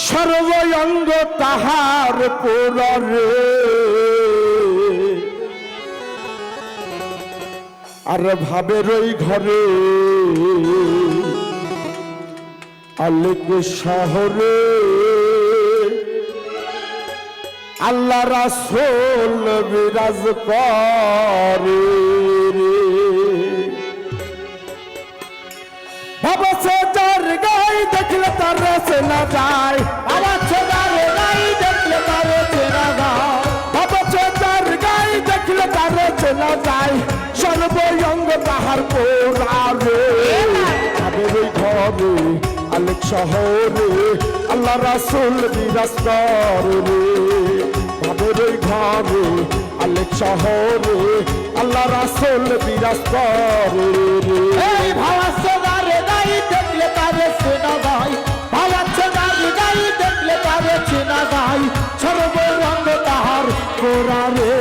সর্বঙ্গ তাহার পুররে আর ভাবের ওই ঘরে আলেক শহরে আল্লাহ রাসূল বিরাজ করে বাবা ছোটার গাই দেখলে তার চেনা যায় বাবা ছোটার গাই দেখলে তার চেনা যায় বাবা ছোটার গাই দেখলে তার চেনা যায় সর্বঙ্গ তাহার পোড়ারে ভাবের ওই ঘরে আলেক শহরে আল্লাহ রাসূল বিরাজ করে ভাবের ওই ঘরে আলেক শহরে আল্লাহ রাসূল বিরাজ করে এই ভাবা ছোটার গাই দেখলে তার চেনা যায় ভাবা ছোটার গাই দেখলে তার চেনা যায় সর্বঙ্গ তাহার পোড়ারে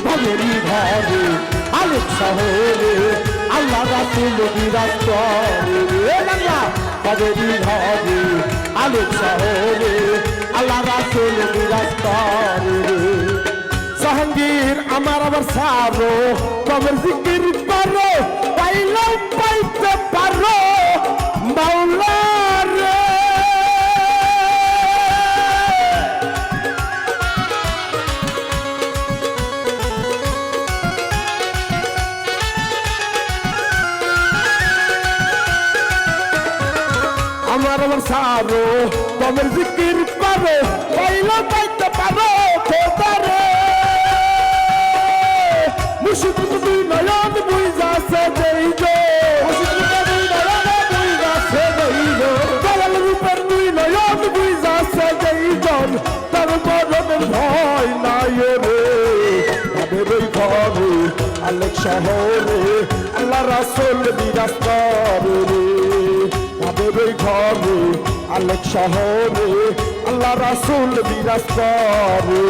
ভাবের ঘরে আলেক শহরে আল্লাহ রাসূল বিরাজ করে বাংলা ভাবের ঘরে আলেক শহরে আল্লাহ রাসূল বিরাজ করে জাহাঙ্গীর আমার আবার সারো কবর জিকির করো পাইলাম পাইতে পারো মাওলা রে আমার আবার সারো কবর জিকির করো পাইলাম পাইতে পারো খোদারে মুশকিল দুই নয়ন বুঝাছে দেইজো মুশকিল দুই নয়ন বুঝাছে দেইজো দয়াল রূপের দুই নয়ন বুঝাছে দেইজো তার বদনের ভয় নাই রে ভাবের ওই ঘরে আলেক শহরে আল্লাহ রাসূল বিরাজ করে ভাবের ওই ঘরে আলেক শহরে আল্লাহ রাসূল বিরাজ করে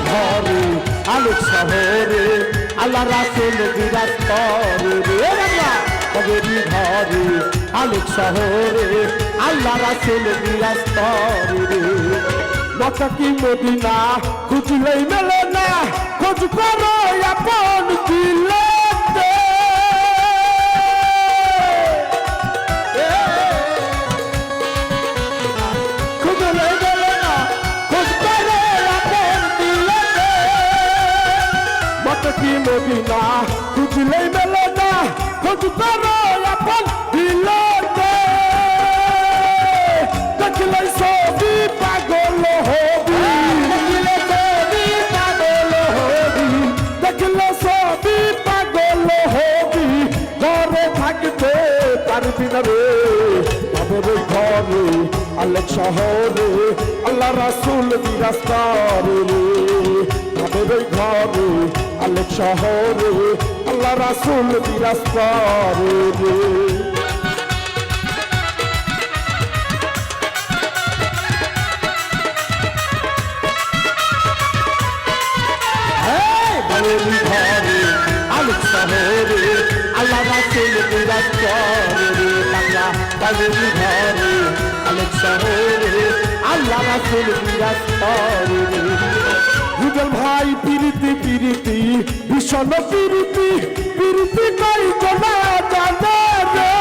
ঘরে আলেক শহরে আল্লাহ রাসূল বিরাজ করে ভাবের ঘরে আলেক শহরে আল্লাহ রাসূল বিরাজ করে মক্কা কি মদিনা খুঁজলেই মেলে না খোঁজ করো আপন দিলেতে খুঁজলেই মেলে না খোঁজ করো আপন দিলেতে মক্কা কি মদিনা খুঁজলেই মেলে না খোঁজ করো আপন দিলেতে দেখলে সবই পাগল হবি দেখলে সবই পাগল হবি দেখলে সবই পাগল হবি ঘরে থাকতে পারবি না রে ভাবের ঘরে আলেক শহরে আল্লাহ রাসূল বিরাজ করে ভাবের ঘরে আলেক শহরে আল্লাহ রাসূল বিরাজ করে ভাবের ঘরে আলেক শহরে আল্লাহ রাসূল বিরাজ করে বাংলা ভাবের ঘরে আলেক শহরে আল্লাহ রাসূল বিরাজ করে দুজন ভাই পিরিতি পিরিতি ভীষণ পিরিতি পিরিতি কই তোমরা জানো রে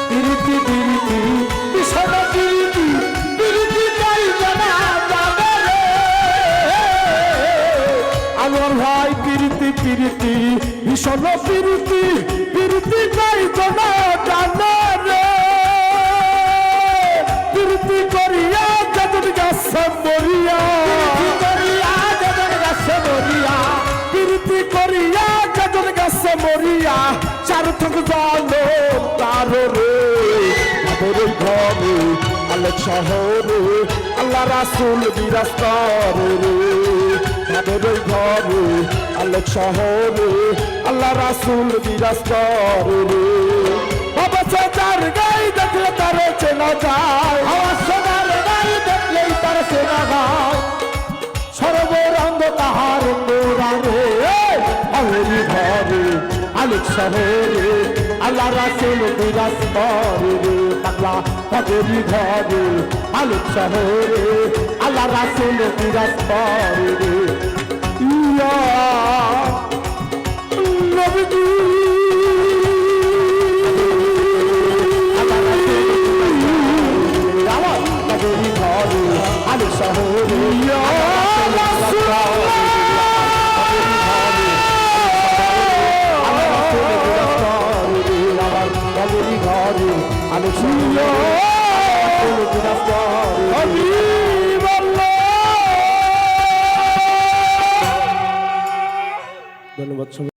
পিরিতি পিরিতি ভীষণ পিরিতি পিরিতি কই তোমরা জানো রে আমার ভাই পিরিতি পিরিতি ভীষণ পিরিতি পিরিতি কই তোমরা জানো রে পিরিতি করিয়া মরিয়া প্রীতি করিয়া গজন গাছে মরিয়া চারথক জানো তার রে ভাবের ঘরে আলেক শহরে আল্লাহ রাসূল বিরাজ করে তাদের ওই ঘরে আলোক শহরে আল্লাহ রাসূল বিরাজ করে রে অবশ্য যার গাই দেখলে তার চেনা যায় অবশ্য যার গাই দেখলেই তার চেনা যায় সর্বরঙ্গ তাহার নুরানে আলোরি ঘরে আলোক শহরে আল্লাহ রাসূল বিরাজ করে রে পাগলা তাদেরই ঘরে আলোক শহরে আল্লাহ রাসূল বিরাজ করে রে ইয়া নবী আল্লাহ তাদেরই ঘরে আলোক শহরে ইয়া ধন্যবাদ।